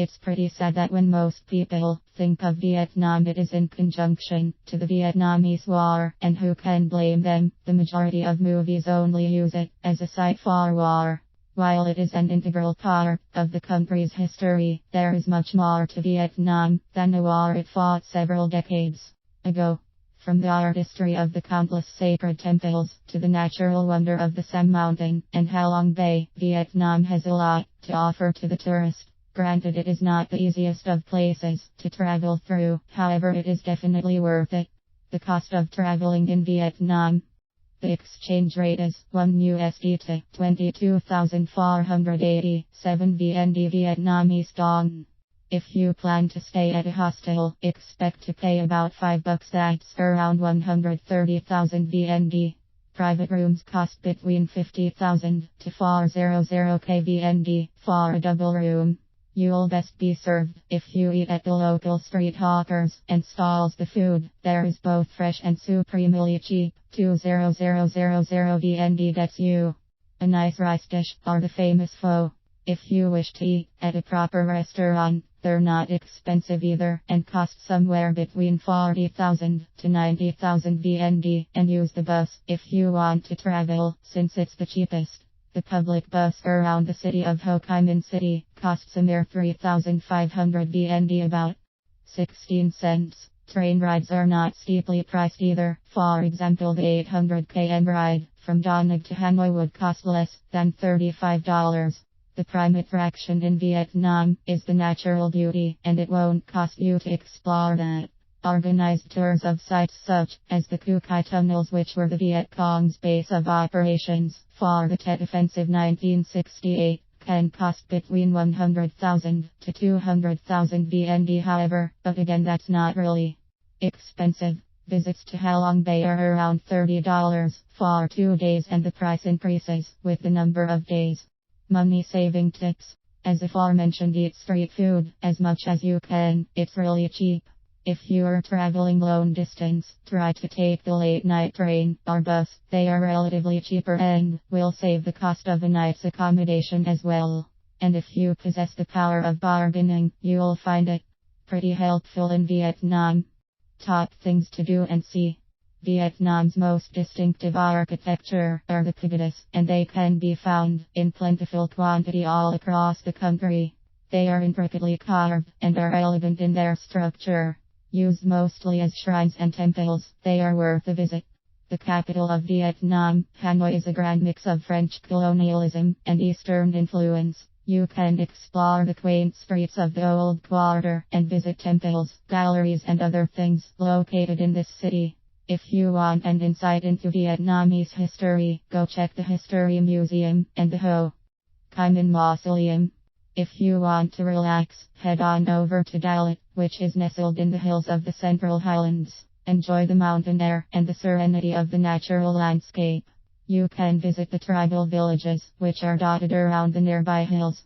It's pretty sad that when most people think of Vietnam, it is in conjunction to the Vietnamese War, and who can blame them? The majority of movies only use it as a site for war. While it is an integral part of the country's history, there is much more to Vietnam than a war it fought several decades ago. From the artistry of the countless sacred temples to the natural wonder of the Sam Mountain and Ha Long Bay, Vietnam has a lot to offer to the tourist. Granted, it is not the easiest of places to travel through, however, it is definitely worth it. The cost of traveling in Vietnam. The exchange rate is 1 USD to 22,487 VND Vietnamese dong. If you plan to stay at a hostel, expect to pay about $5, that's around 130,000 VND. Private rooms cost between 50,000 to 400k VND for a double room. You'll best be served if you eat at the local street hawkers and stalls. The food there is both fresh and supremely cheap. 20000 VND gets you a nice rice dish or the famous pho. If you wish to eat at a proper restaurant, they're not expensive either and cost somewhere between 40,000 to 90,000 VND, and use the bus if you want to travel, since it's the cheapest. The public bus around the city of Ho Chi Minh City costs a mere 3,500 VND, about 16 cents. Train rides are not steeply priced either. For example, the 800 km ride from Da Nang to Hanoi would cost less than $35. The prime attraction in Vietnam is the natural beauty, and it won't cost you to explore that. Organized tours of sites such as the Cu Kai tunnels, which were the Viet Cong's base of operations for the Tet Offensive 1968, can cost between 100,000 to 200,000 VND, however, but again, that's not really expensive. Visits to Ha Long Bay are around $30 for 2 days, and the price increases with the number of days. Money saving tips. As aforementioned, eat street food as much as you can, it's really cheap. If you are traveling long distance, try to take the late night train or bus. They are relatively cheaper and will save the cost of a night's accommodation as well. And if you possess the power of bargaining, you'll find it pretty helpful in Vietnam. Top things to do and see. Vietnam's most distinctive architecture are the pagodas, and they can be found in plentiful quantity all across the country. They are intricately carved and are elegant in their structure. Used mostly as shrines and temples, they are worth a visit. The capital of Vietnam, Hanoi, is a grand mix of French colonialism and Eastern influence. You can explore the quaint streets of the old quarter and visit temples, galleries, and other things located in this city. If you want an insight into Vietnamese history, go check the History Museum and the Ho Chi Minh Mausoleum. If you want to relax, head on over to Dalit, which is nestled in the hills of the Central Highlands. Enjoy the mountain air and the serenity of the natural landscape. You can visit the tribal villages, which are dotted around the nearby hills.